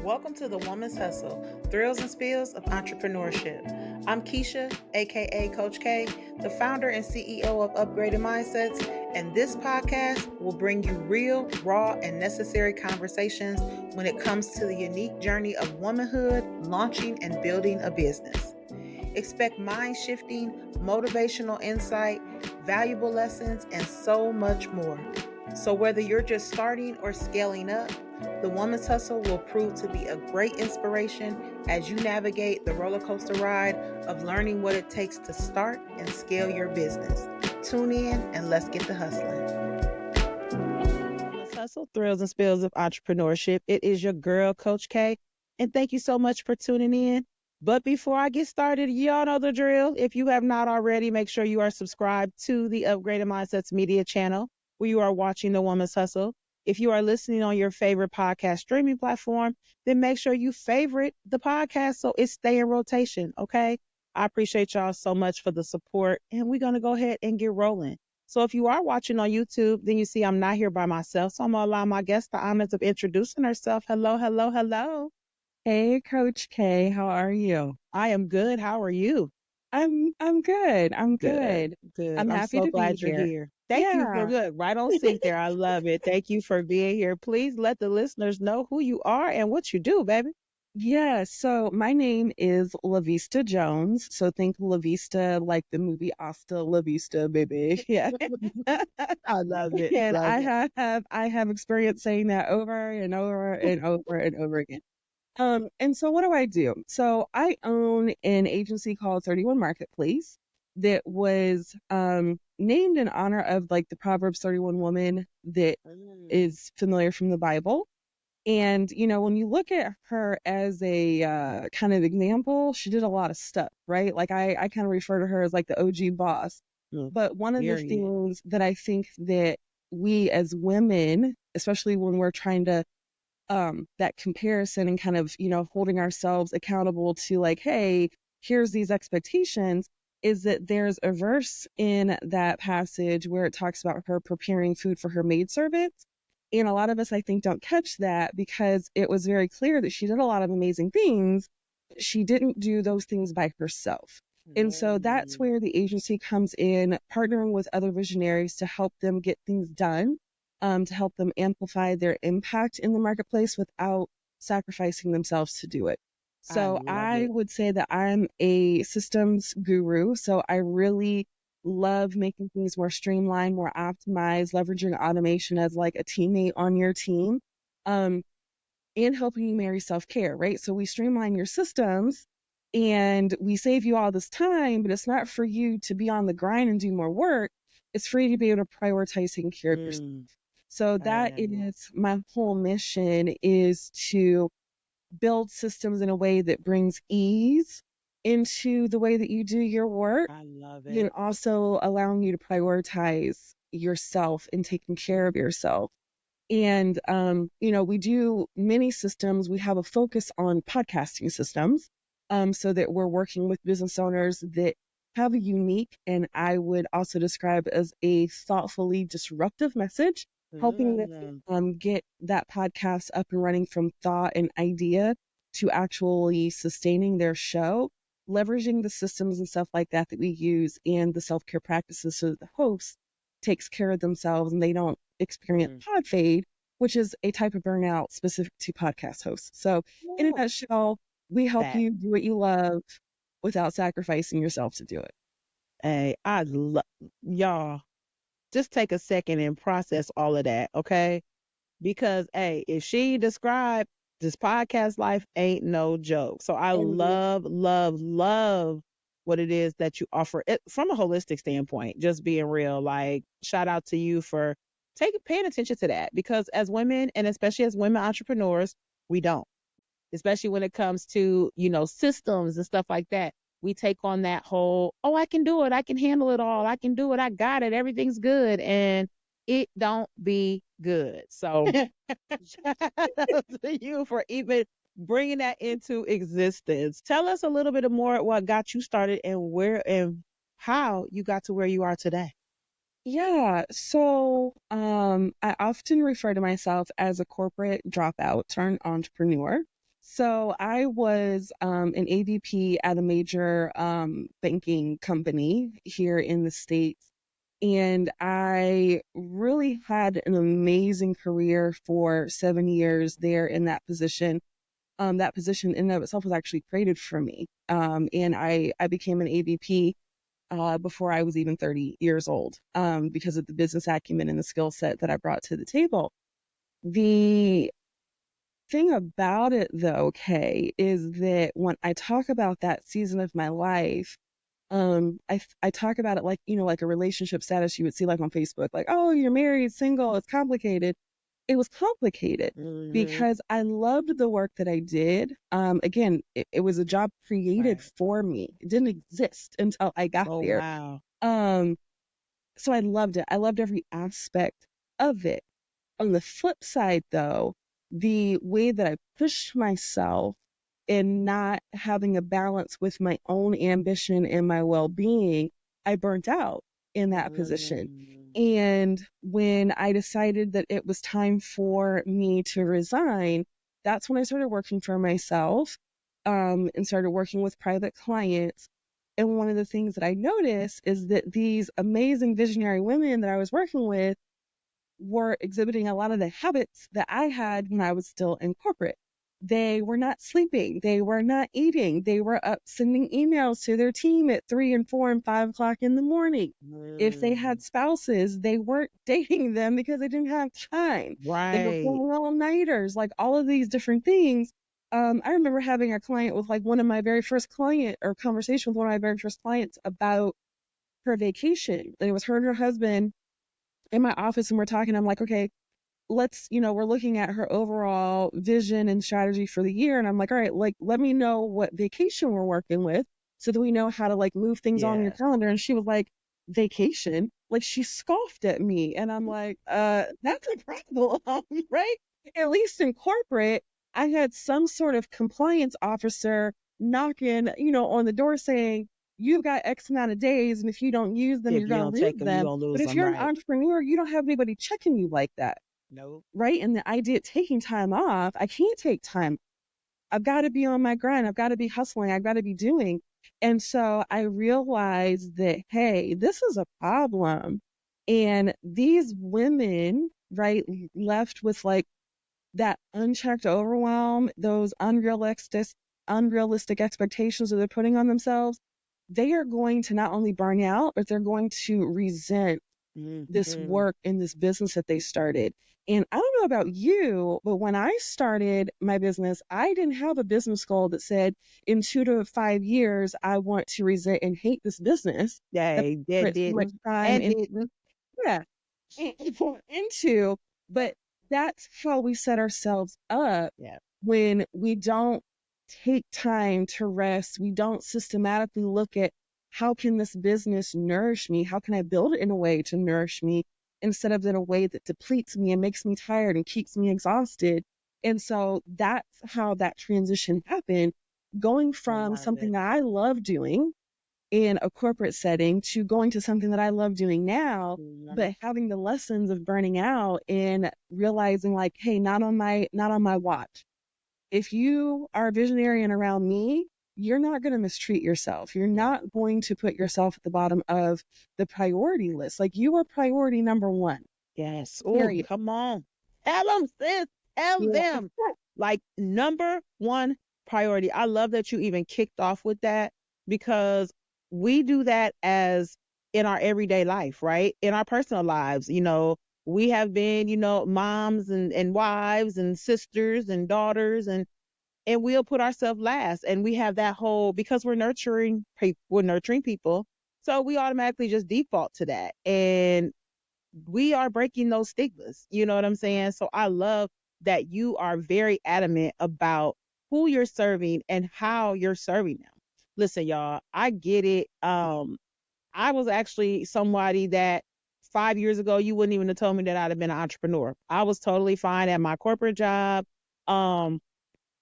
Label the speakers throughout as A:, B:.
A: Welcome to the Woman's Hustle, Thrills and Spills of Entrepreneurship. I'm Keisha, aka Coach K, the founder and CEO of Upgraded Mindsets, and this podcast will bring you real, raw, and necessary conversations when it comes to the unique journey of womanhood, launching, and building a business. Expect mind-shifting, motivational insight, valuable lessons, and so much more. So whether you're just starting or scaling up, the Woman's Hustle will prove to be a great inspiration as you navigate the roller coaster ride of learning what it takes to start and scale your business. Tune in and let's get to hustling. Woman's Hustle, Thrills and Spills of Entrepreneurship. It is your girl, Coach K, and thank you so much for tuning in. But before I get started, y'all know the drill. If you have not already, make sure you are subscribed to the Upgraded Mindsets media channel where you are watching the Woman's Hustle. If you are listening on your favorite podcast streaming platform, then make sure you favorite the podcast so it stay in rotation, okay? I appreciate y'all so much for the support, and we're going to go ahead and get rolling. So if you are watching on YouTube, then you see I'm not here by myself, so I'm going to allow my guest the honors of introducing herself. Hello, hello, hello.
B: Hey, Coach K, how are you?
A: I am good. How are you?
B: I'm good. I'm good.
A: Good.
B: I'm happy
A: so
B: to
A: glad
B: be
A: you're
B: here.
A: here. Thank you for good. Right on sync there. I love it. Thank you for being here. Please let the listeners know who you are and what you do, baby.
B: Yeah, so my name is LaVista Jones. So think La Vista like the movie Hasta La Vista, baby. Yeah.
A: I love it.
B: And
A: Love
B: I have experience saying that over and over and over and over again. And so what do I do? So I own an agency called 31 Marketplace that was named in honor of like the Proverbs 31 woman that is familiar from the Bible. And, you know, when you look at her as a kind of example, she did a lot of stuff, right? Like I kind of refer to her as like the OG boss. But one of the things that I think that we as women, especially when we're trying to that comparison and kind of, you know, holding ourselves accountable to like, hey, here's these expectations, is that there's a verse in that passage where it talks about her preparing food for her maidservants. And a lot of us, I think, don't catch that because it was very clear that she did a lot of amazing things. She didn't do those things by herself. And so that's where the agency comes in, partnering with other visionaries to help them get things done. To help them amplify their impact in the marketplace without sacrificing themselves to do it. So I would say that I'm a systems guru. So I really love making things more streamlined, more optimized, leveraging automation as like a teammate on your team, and helping you marry self-care, right? So we streamline your systems and we save you all this time, but it's not for you to be on the grind and do more work. It's for you to be able to prioritize taking care of yourself. So that is my whole mission, is to build systems in a way that brings ease into the way that you do your work.
A: I love it.
B: And also allowing you to prioritize yourself and taking care of yourself. And, you know, we do many systems. We have a focus on podcasting systems, so that we're working with business owners that have a unique, and I would also describe as a thoughtfully disruptive message, helping them get that podcast up and running from thought and idea to actually sustaining their show, leveraging the systems and stuff like that we use and the self-care practices so that the host takes care of themselves and they don't experience pod fade, which is a type of burnout specific to podcast hosts. So in a nutshell, we help you do what you love without sacrificing yourself to do it.
A: Hey, I love y'all. Just take a second and process all of that, okay? Because, hey, if she described this podcast life, ain't no joke. So I love what it is that you offer it from a holistic standpoint, just being real. Like, shout out to you for paying attention to that, because as women, and especially as women entrepreneurs, we don't, especially when it comes to, you know, systems and stuff like that. We take on that whole, oh, I can do it. I can handle it all. I can do it. I got it. Everything's good. And it don't be good. So shout out to you for even bringing that into existence. Tell us a little bit more what got you started and where and how you got to where you are today.
B: Yeah, so I often refer to myself as a corporate dropout turned entrepreneur. So I was an AVP at a major banking company here in the States. And I really had an amazing career for 7 years there in that position. That position in and of itself was actually created for me. And I became an AVP before I was even 30 years old because of the business acumen and the skill set that I brought to the table. The thing about it, though, Kay, is that when I talk about that season of my life, I talk about it like, like a relationship status you would see like on Facebook, like, oh, you're married, single, it's complicated. It was complicated
A: Hmm.
B: because I loved the work that I did. Again, it was a job created
A: Right.
B: for me. It didn't exist until I got
A: Oh,
B: there.
A: wow.
B: Um, so I loved it. I loved every aspect of it. On the flip side, though, the way that I pushed myself and not having a balance with my own ambition and my well being, I burnt out in that position.
A: Mm.
B: And when I decided that it was time for me to resign, that's when I started working for myself and started working with private clients. And one of the things that I noticed is that these amazing visionary women that I was working with were exhibiting a lot of the habits that I had when I was still in corporate. They were not sleeping. They were not eating. They were up sending emails to their team at 3 and 4 and 5 o'clock in the morning. If they
A: Mm.
B: had spouses, they weren't dating them because they didn't have time. They were
A: Right.
B: pulling all-nighters, like all of these different things. I remember having a client with like one of my very first client or conversation with one of my very first clients about her vacation. And it was her and her husband in my office and we're talking. I'm like, okay, we're looking at her overall vision and strategy for the year. And I'm like, all right, like, let me know what vacation we're working with so that we know how to like move things on your
A: Yeah.
B: calendar. And she was like, vacation? Like she scoffed at me. And I'm like, that's a problem, right? At least in corporate, I had some sort of compliance officer knocking, on the door saying, you've got X amount of days, and if you don't use them,
A: If
B: you're
A: you
B: going
A: don't
B: to lose
A: take them, you're
B: them.
A: gonna
B: But
A: lose
B: if
A: them.
B: you're an
A: Right.
B: entrepreneur, you don't have anybody checking you like that,
A: Nope.
B: right? And the idea of taking time off, I can't take time. I've got to be on my grind. I've got to be hustling. I've got to be doing. And so I realized that, hey, this is a problem. And these women, right, left with like that unchecked overwhelm, those unrealistic expectations that they're putting on themselves, they are going to not only burn out, but they're going to resent this
A: Hmm.
B: work in this business that they started. And I don't know about you, but when I started my business, I didn't have a business goal that said in 2 to 5 years, I want to resent and hate this business that
A: They
B: I
A: that
B: put so much
A: didn't
B: time
A: and
B: in,
A: didn't.
B: yeah, into. But that's how we set ourselves up
A: Yeah.
B: when we don't take time to rest. We don't systematically look at how can this business nourish me? How can I build it in a way to nourish me instead of in a way that depletes me and makes me tired and keeps me exhausted? And so that's how that transition happened, going
A: I
B: from
A: love
B: something
A: it.
B: that I love doing in a corporate setting to going to something that I love doing now,
A: Mhm.
B: but having the lessons of burning out and realizing like, hey, not on my watch. If you are a visionary and around me, you're not going to mistreat yourself. You're
A: Yeah.
B: not going to put yourself at the bottom of the priority list. Like you are priority number one,
A: Yes. Oh,
B: period.
A: come on. Tell them, sis. Tell
B: Yeah.
A: them. Like number one priority. I love that you even kicked off with that because we do that as in our everyday life, right? In our personal lives, we have been, moms and wives and sisters and daughters and we'll put ourselves last and we have that whole because we're nurturing people. So we automatically just default to that. And we are breaking those stigmas. You know what I'm saying? So I love that you are very adamant about who you're serving and how you're serving them. Listen, y'all, I get it. I was actually somebody that 5 years ago you wouldn't even have told me that I'd have been an entrepreneur. I was totally fine at my corporate job. Um,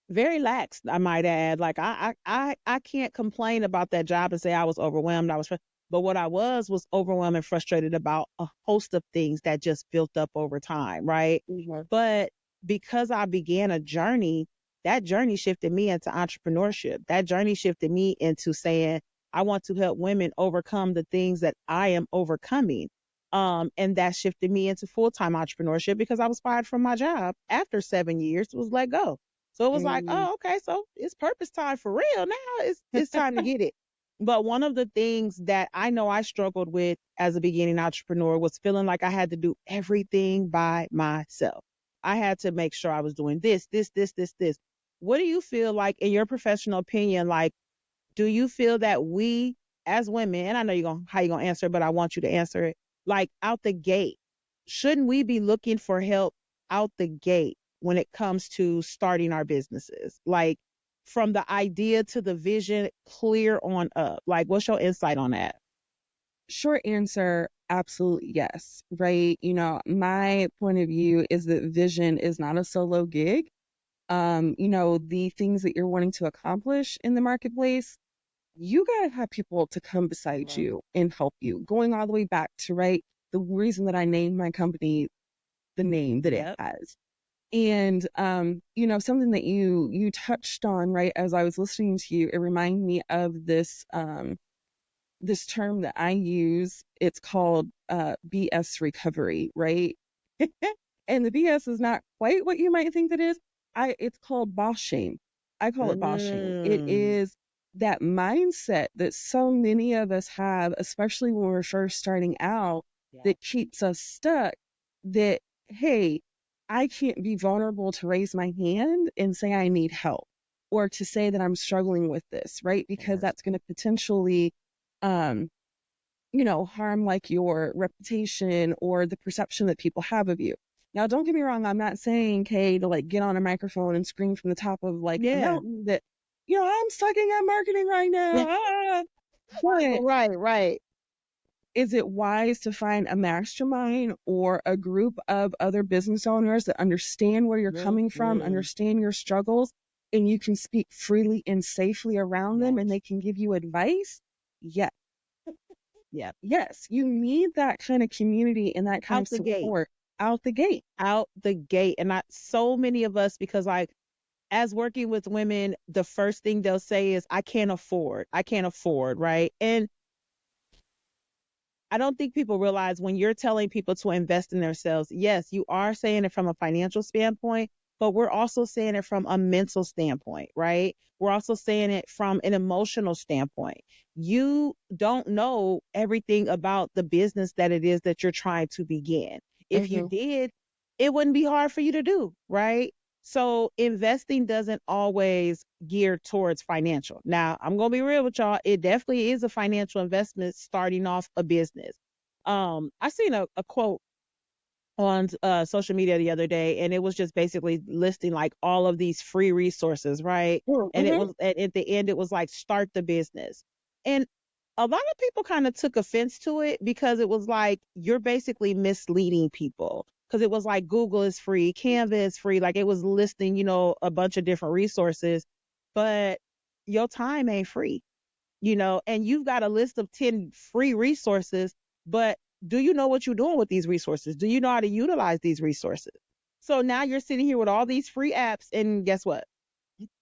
A: very lax, I might add. Like I can't complain about that job and say I was overwhelmed. But what I was overwhelmed and frustrated about a host of things that just built up over time, right?
B: Mhm.
A: But because I began a journey, that journey shifted me into entrepreneurship. That journey shifted me into saying, I want to help women overcome the things that I am overcoming. And that shifted me into full-time entrepreneurship because I was fired from my job after 7 years, was let go. So it was like,
B: Mm.
A: oh, okay, so it's purpose time for real. Now it's time to get it. But one of the things that I know I struggled with as a beginning entrepreneur was feeling like I had to do everything by myself. I had to make sure I was doing this. What do you feel like, in your professional opinion, like, do you feel that we as women, and I know how you're gonna answer, but I want you to answer it, like out the gate, shouldn't we be looking for help out the gate when it comes to starting our businesses? Like from the idea to the vision, clear on up. Like, what's your insight on that?
B: Short answer, absolutely yes. Right. My point of view is that vision is not a solo gig. The things that you're wanting to accomplish in the marketplace, you got to have people to come beside
A: Right.
B: you and help you. Going all the way back to, right, the reason that I named my company the name that it
A: Yep.
B: has. And something that you touched on, right, as I was listening to you, it reminded me of this term that I use. It's called BS recovery, right? And the BS is not quite what you might think it is. It's called boss shame. I call it boss shame. It
A: Mm,
B: is that mindset that so many of us have, especially when we're first starting out,
A: yep.
B: that keeps us stuck. That, hey, I can't be vulnerable to raise my hand and say I need help, or to say that I'm struggling with this, right? Because
A: Yes.
B: that's going to potentially um, harm like your reputation or the perception that people have of you. Now, don't get me wrong. I'm not saying, Kay, to like get on a microphone and scream from the top of like a
A: Yeah.
B: mountain that, I'm sucking at marketing right now. Ah. But
A: Right, right.
B: is it wise to find a mastermind or a group of other business owners that understand where you're coming from,
A: Mm-hmm.
B: understand your struggles, and you can speak freely and safely around them and
A: Yes.
B: they can give you advice? Yes.
A: Yep.
B: Yes, you need that kind of community and that kind
A: Out
B: of
A: the gate.
B: support out the gate.
A: Out the gate. And not so many of us, because like as working with women, the first thing they'll say is, I can't afford. I can't afford, right? And I don't think people realize when you're telling people to invest in themselves, yes, you are saying it from a financial standpoint, but we're also saying it from a mental standpoint, right? We're also saying it from an emotional standpoint. You don't know everything about the business that it is that you're trying to begin. If you
B: Hmm.
A: did, it wouldn't be hard for you to do, right? So investing doesn't always gear towards financial. Now, I'm going to be real with y'all. It definitely is a financial investment starting off a business. I seen a quote on social media the other day, and it was just basically listing like all of these free resources, right? And it
B: Hmm.
A: was at the end, it was like, start the business. And a lot of people kind of took offense to it because it was like, you're basically misleading people. Because it was like, Google is free, Canva is free. Like it was listing, a bunch of different resources, but your time ain't free, and you've got a list of 10 free resources, but do you know what you're doing with these resources? Do you know how to utilize these resources? So now you're sitting here with all these free apps, and guess what?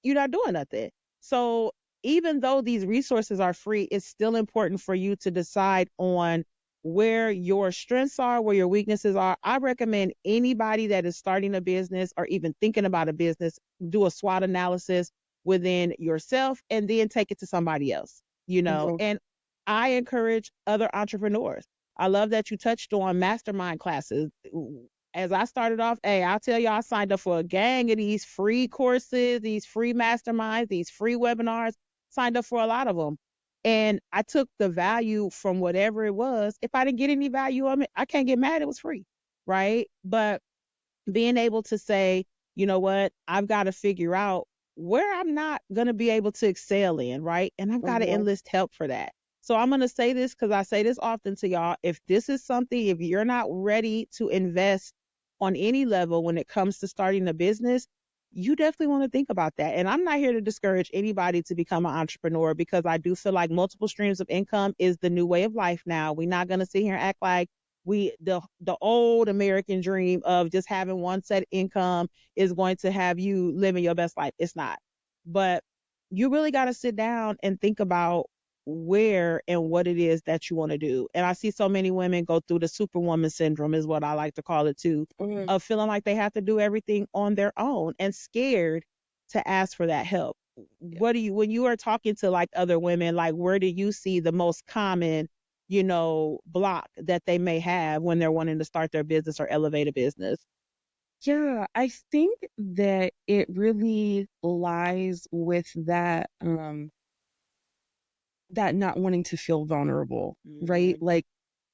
A: You're not doing nothing. So even though these resources are free, it's still important for you to decide on where your strengths are, where your weaknesses are. I recommend anybody that is starting a business or even thinking about a business, do a SWOT analysis within yourself and then take it to somebody else.
B: Hmm.
A: And I encourage other entrepreneurs. I love that you touched on mastermind classes. As I started off, hey, I'll tell you, I signed up for a gang of these free courses, these free masterminds, these free webinars, signed up for a lot of them. And I took the value from whatever it was. If I didn't get any value of it, I can't get mad. It was free. Right. But being able to say, you know what, I've got to figure out where I'm not going to be able to excel in, right? And I've got to
B: Hmm.
A: enlist help for that. So I'm going to say this because I say this often to y'all. If this is something, if you're not ready to invest on any level when it comes to starting a business, you definitely want to think about that. And I'm not here to discourage anybody to become an entrepreneur because I do feel like multiple streams of income is the new way of life now. We're not going to sit here and act like The old American dream of just having one set income is going to have you living your best life. It's not. But you really got to sit down and think about where and what it is that you want to do. And I see so many women go through the superwoman syndrome, is what I like to call it too,
B: Mhm.
A: of feeling like they have to do everything on their own and scared to ask for that help.
B: Yeah.
A: What do you, when you are talking to like other women, like where do you see the most common, block that they may have when they're wanting to start their business or elevate a business?
B: Yeah, I think that it really lies with that not wanting to feel vulnerable, right?
A: Hmm.
B: Like,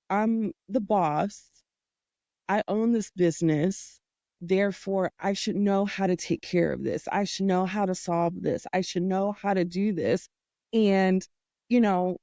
B: I'm the boss. I own this business. Therefore, I should know how to take care of this. I should know how to solve this. I should know how to do this. And, you know,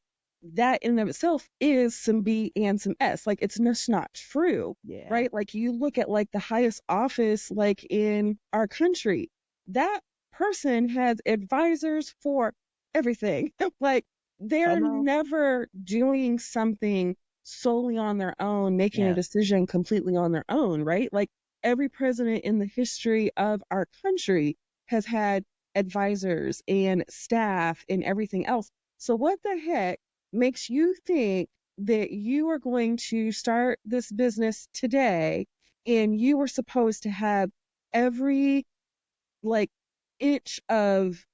B: that in and of itself is some B and some S. Like, it's just not true,
A: Yeah.
B: right? Like, you look at like the highest office, like in our country, that person has advisors for everything. Like, they're
A: Come on.
B: never doing something solely on their own, making a
A: Yeah.
B: decision completely on their own, right? Like, every president in the history of our country has had advisors and staff and everything else. So, what the heck makes you think that you are going to start this business today and you were supposed to have every like inch of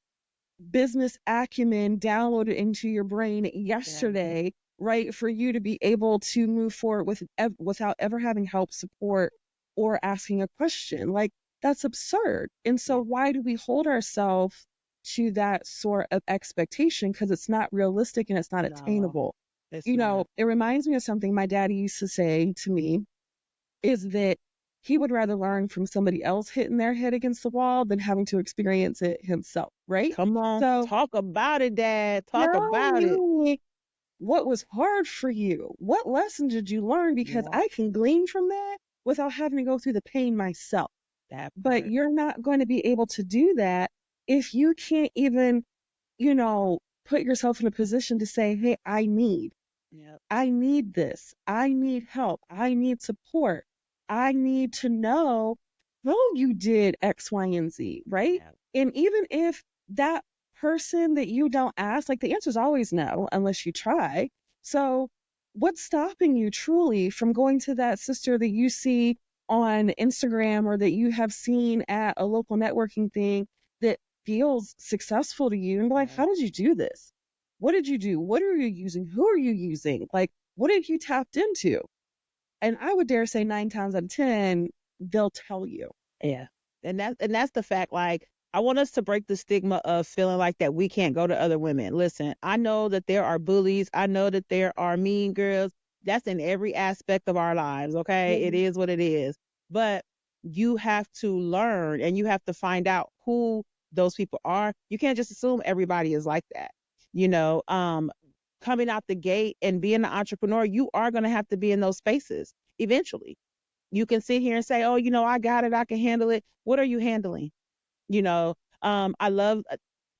B: business acumen downloaded into your brain
A: Yeah.
B: yesterday, right? For you to be able to move forward without ever having help, support, or asking a question. Like, that's absurd. And so,
A: Yeah.
B: why do we hold ourselves to that sort of expectation? Because it's not realistic and it's not
A: No,
B: attainable.
A: it's not.
B: It reminds me of something my daddy used to say to me, is that he would rather learn from somebody else hitting their head against the wall than having to experience it himself, right?
A: Come on.
B: So
A: Talk about it, Dad. Talk
B: tell
A: about it.
B: me what was hard for you. What lesson did you learn? Because
A: Yeah.
B: I can glean from that without having to go through the pain myself.
A: That
B: But
A: part.
B: you're not going to be able to do that if you can't even, put yourself in a position to say, hey,
A: Yep.
B: I need this. I need help. I need support. I need to know how you did X, Y, and Z, right?
A: Yep.
B: And even if that person that you don't ask, like the answer is always no, unless you try. So, what's stopping you truly from going to that sister that you see on Instagram or that you have seen at a local networking thing that feels successful to you and be like, how
A: Yep.
B: did you do this? What did you do? What are you using? Who are you using? Like, what have you tapped into? And I would dare say 9 times out of 10, they'll tell you.
A: Yeah. And that's the fact. Like, I want us to break the stigma of feeling like that we can't go to other women. Listen, I know that there are bullies. I know that there are mean girls. That's in every aspect of our lives. Okay. It
B: Mhm.
A: is what it is. But you have to learn and you have to find out who those people are. You can't just assume everybody is like that. You know, coming out the gate and being an entrepreneur, you are going to have to be in those spaces eventually. You can sit here and say, oh, I got it, I can handle it. What are you handling? You know, I love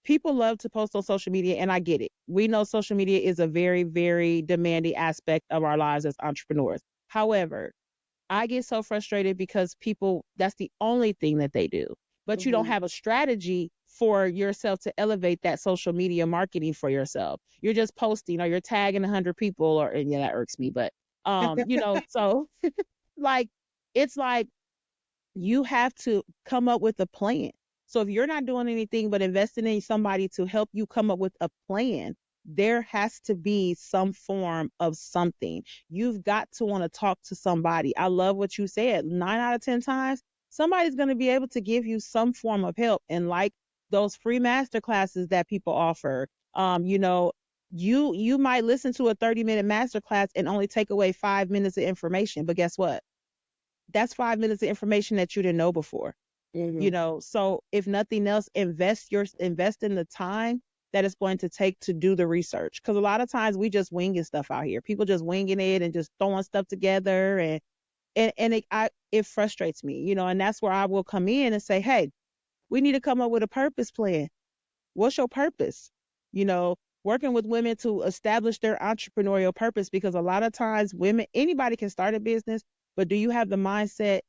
A: people love to post on social media, and I get it. We know social media is a very, very demanding aspect of our lives as entrepreneurs. However, I get so frustrated because people, that's the only thing that they do. But you don't
B: Mhm.
A: have a strategy for yourself to elevate that social media marketing for yourself. You're just posting or you're tagging 100 people, or, and yeah, that irks me. But, so like, it's like, you have to come up with a plan. So if you're not doing anything but investing in somebody to help you come up with a plan, there has to be some form of something. You've got to want to talk to somebody. I love what you said. 9 out of 10 times, somebody's going to be able to give you some form of help. And like those free master classes that people offer, you might listen to a 30-minute master class and only take away 5 minutes of information. But guess what? That's 5 minutes of information that you didn't know before.
B: Mhm.
A: So if nothing else, invest in the time that it's going to take to do the research, because a lot of times we just winging stuff out here. People just winging it and just throwing stuff together, and it frustrates me, and that's where I will come in and say, hey, we need to come up with a purpose plan. What's your purpose? you know working with women to establish their entrepreneurial purpose, because a lot of times women, anybody can start a business, but do you have the mindset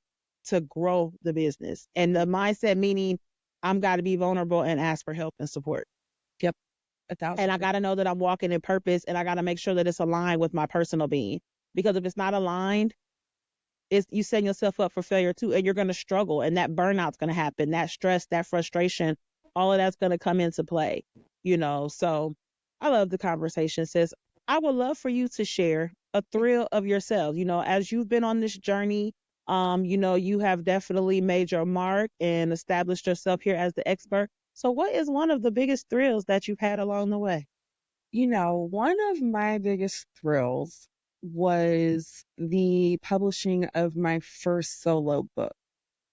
A: to grow the business? And the mindset meaning I'm got to be vulnerable and ask for help and support.
B: Yep.
A: And I
B: 1,000%.
A: got to know that I'm walking in purpose, and I got to make sure that it's aligned with my personal being. Because if it's not aligned, it's you setting yourself up for failure too, and you're going to struggle, and that burnout's going to happen, that stress, that frustration, all of that's going to come into play, So I love the conversation, sis. I would love for you to share a thrill of yourself, as you've been on this journey. You have definitely made your mark and established yourself here as the expert. So what is one of the biggest thrills that you've had along the way?
B: One of my biggest thrills was the publishing of my first solo book.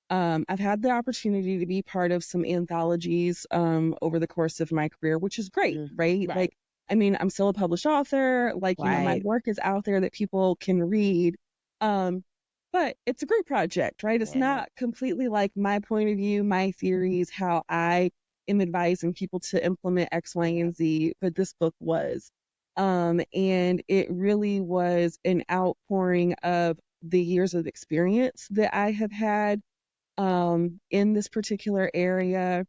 B: I've had the opportunity to be part of some anthologies over the course of my career, which is great, right?
A: Right.
B: Like, I mean, I'm still a published author. Like, my
A: Right.
B: work is out there that people can read. But it's a group project, right? It's
A: Yeah.
B: not completely like my point of view, my theories, how I am advising people to implement X, Y, and Z, but this book was. And it really was an outpouring of the years of experience that I have had in this particular area,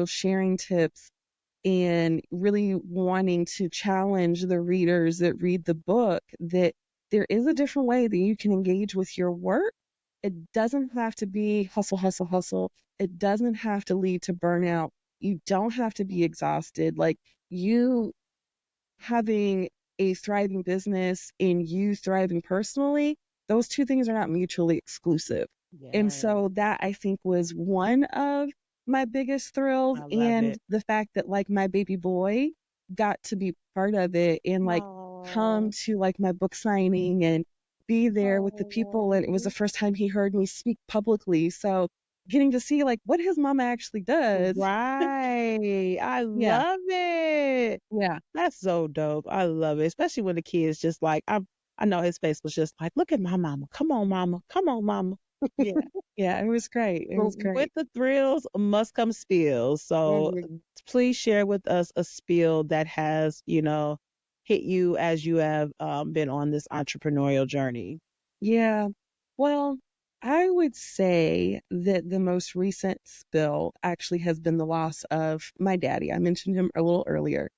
B: sharing tips and really wanting to challenge the readers that read the book that there is a different way that you can engage with your work. It doesn't have to be hustle, hustle, hustle. It doesn't have to lead to burnout. You don't have to be exhausted. Like, you having a thriving business and you thriving personally, those two things are not mutually exclusive. And
A: Yeah.
B: so that, I think, was one of my biggest thrills.
A: I love
B: And
A: it.
B: the fact that, like, my baby boy got to be part of it and, like, come to, like, my book signing and be there with the people. And it was the first time he heard me speak publicly. So getting to see, like, what his mama actually does.
A: Right. I
B: Yeah.
A: love it.
B: Yeah.
A: That's so dope. I love it. Especially when the kids just like I know his face was just like, look at my mama. Come on, mama. Come on, mama.
B: Yeah. Yeah. It was great. It
A: But
B: was
A: with
B: great.
A: the thrills must come spills. So
B: Mhm.
A: please share with us a spill that has, hit you as you have been on this entrepreneurial journey.
B: Yeah. Well, I would say that the most recent spill actually has been the loss of my daddy. I mentioned him a little earlier.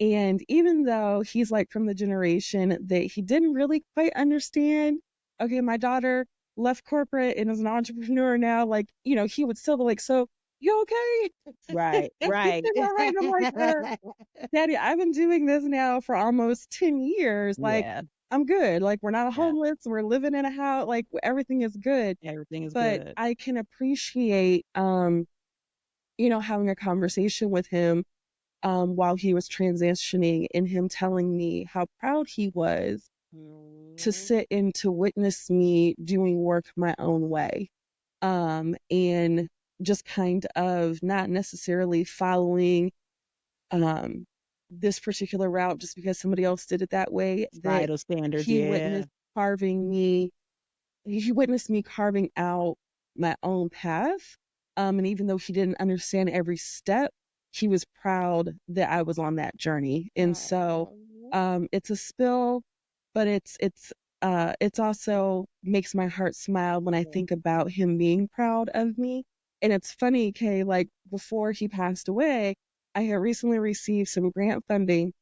B: And even though he's like from the generation that he didn't really quite understand, okay, my daughter left corporate and is an entrepreneur now, like, he would still be like, so you okay?
A: Right, right.
B: Everything all right? And I'm like, Daddy, I've been doing this now for almost 10 years. Like,
A: Yeah,
B: I'm good. Like, we're not
A: yeah.
B: homeless. We're living in a house. Like, everything is good.
A: Everything is
B: But
A: good.
B: I can appreciate, having a conversation with him while he was transitioning and him telling me how proud he was to
A: Mm,
B: sit and to witness me doing work my own way. And just kind of not necessarily following um, this particular route just because somebody else did it that way, that
A: Societal standards,
B: he
A: yeah.
B: witnessed carving me, he witnessed me carving out my own path. And even though he didn't understand every step, he was proud that I was on that journey. And so
A: Aw.
B: it's a spill, but it's also makes my heart smile when I think about him being proud of me. And it's funny, Kay, like before he passed away, I had recently received some grant funding.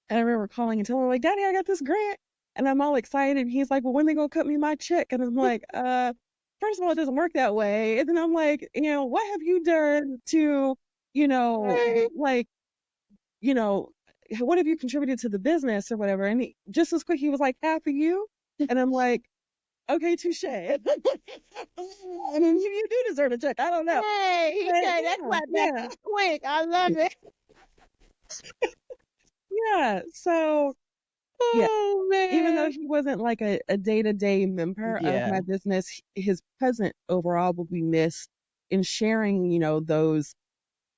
B: And I remember calling and telling him, like, Daddy, I got this grant. And I'm all excited. And he's like, well, when they gonna cut me my check? And I'm like, first of all, it doesn't work that way. And then I'm like, what have you done to, like, you know, what have you contributed to the business or whatever? And just as quick, he was like, half of you. And I'm like, okay, touche. I mean, you do deserve a check. I don't know.
A: Hey,
B: But
A: okay, that
B: yeah,
A: clap back
B: yeah,
A: is quick. I love it.
B: yeah. So, yeah.
A: Oh
B: Even though
A: man.
B: he wasn't like a day-to-day member of
A: Yeah,
B: my business, his presence overall will be missed in sharing, those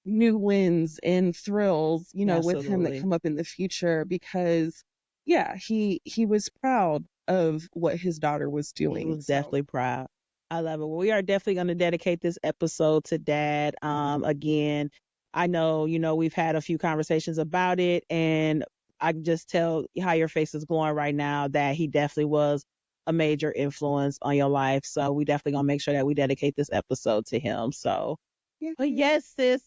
B: new wins and thrills, with him that
A: absolutely.
B: come up in the future because, yeah, he was proud of what his daughter was
A: He
B: doing.
A: was
B: So,
A: definitely proud. I love it. Well, we are definitely going to dedicate this episode to Dad. Again, I know, we've had a few conversations about it, and I can just tell how your face is glowing right now that he definitely was a major influence on your life. So we definitely gonna make sure that we dedicate this episode to him. So, but
B: Yay.
A: yes, sis,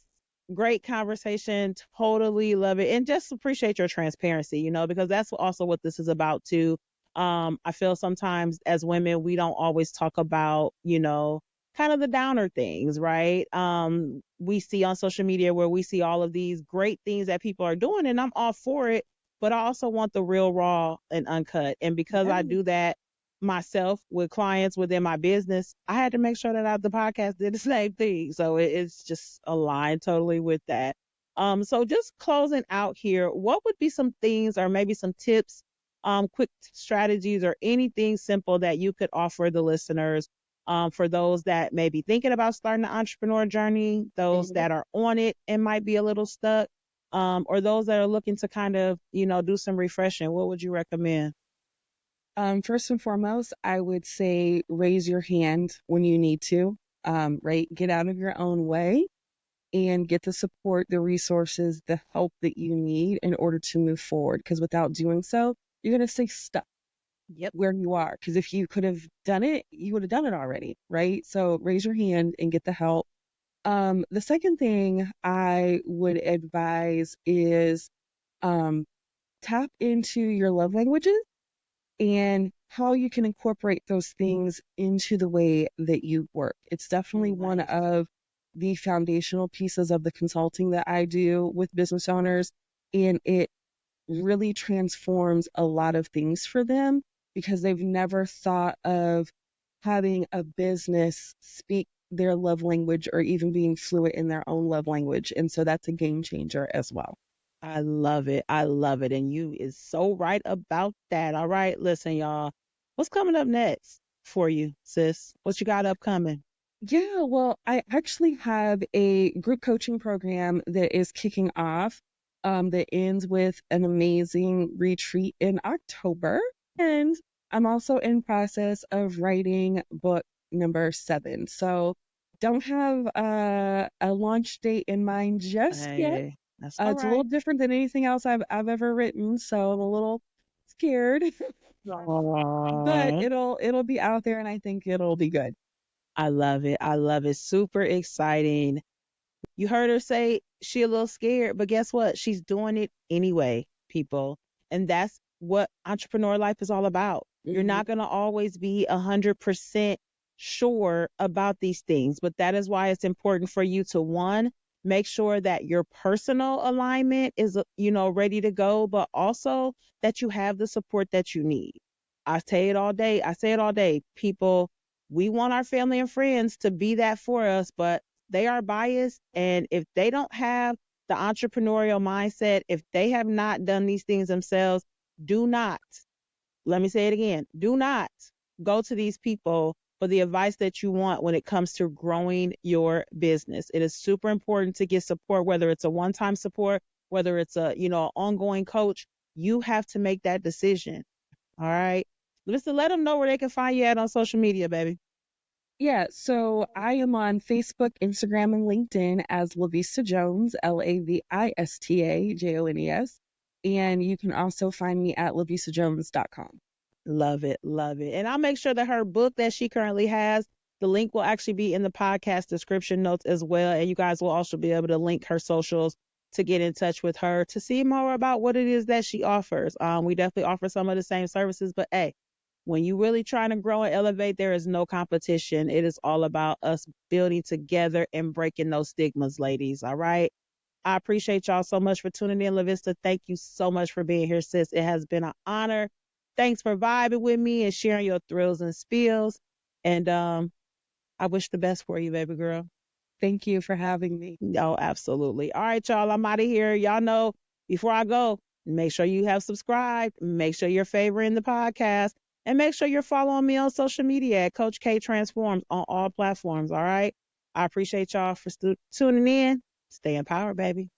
A: great conversation. Totally love it. And just appreciate your transparency, because that's also what this is about too. I feel sometimes as women, we don't always talk about, kind of the downer things, right? We see on social media where we see all of these great things that people are doing, and I'm all for it, but I also want the real, raw, and uncut. And because I
B: Yes.
A: do that myself with clients within my business, I had to make sure that the podcast did the same thing. So it's just aligned totally with that. So just closing out here, what would be some things or maybe some tips, quick strategies or anything simple that you could offer the listeners, for those that may be thinking about starting the entrepreneur journey, those
B: Mhm.
A: that are on it and might be a little stuck, or those that are looking to kind of, do some refreshing? What would you recommend?
B: First and foremost, I would say raise your hand when you need to, right? Get out of your own way and get the support, the resources, the help that you need in order to move forward. Because without doing so, you're going to stay stuck
A: Yep.
B: where you are. Because if you could have done it, you would have done it already, right? So raise your hand and get the help. The second thing I would advise is um, tap into your love languages and how you can incorporate those things into the way that you work. It's definitely one
A: Nice.
B: of the foundational pieces of the consulting that I do with business owners, and it really transforms a lot of things for them because they've never thought of having a business speak their love language or even being fluent in their own love language. And so that's a game changer as well.
A: I love it. I love it. And you is so right about that. All right. Listen, y'all. What's coming up next for you, sis? What you got upcoming?
B: Yeah, well, I actually have a group coaching program that is kicking off, that ends with an amazing retreat in October. And I'm also in process of writing book number 7. So don't have a launch date in mind just yet.
A: Hey, that's all
B: It's a little
A: right.
B: different than anything else I've ever written, so I'm a little scared, but
A: Aw.
B: it'll be out there, and I think it'll be good.
A: I love it. I love it. Super exciting. You heard her say she a little scared, but guess what? She's doing it anyway, people. And that's what entrepreneur life is all about. You're
B: Mhm.
A: not going to always be 100% sure about these things, but that is why it's important for you to, one, make sure that your personal alignment is, ready to go, but also that you have the support that you need. I say it all day. I say it all day. People, we want our family and friends to be that for us, but they are biased. And if they don't have the entrepreneurial mindset, if they have not done these things themselves, do not, let me say it again, do not go to these people for the advice that you want when it comes to growing your business. It is super important to get support, whether it's a one-time support, whether it's a, ongoing coach. You have to make that decision. All right. Listen, let them know where they can find you at on social media, baby.
B: Yeah, so I am on Facebook, Instagram, and LinkedIn as Lavista Jones, LavistaJones. And you can also find me at lavistajones.com.
A: Love it. Love it. And I'll make sure that her book that she currently has, the link will actually be in the podcast description notes as well. And you guys will also be able to link her socials to get in touch with her to see more about what it is that she offers. We definitely offer some of the same services, but hey, when you really trying to grow and elevate, there is no competition. It is all about us building together and breaking those stigmas, ladies. All right. I appreciate y'all so much for tuning in, LaVista. Thank you so much for being here, sis. It has been an honor. Thanks for vibing with me and sharing your thrills and spills. And I wish the best for you, baby girl.
B: Thank you for having me.
A: Oh, absolutely. All right, y'all. I'm out of here. Y'all know before I go, make sure you have subscribed. Make sure you're favoring the podcast. And make sure you're following me on social media at Coach K Transforms on all platforms. All right. I appreciate y'all for tuning in. Stay empowered, baby.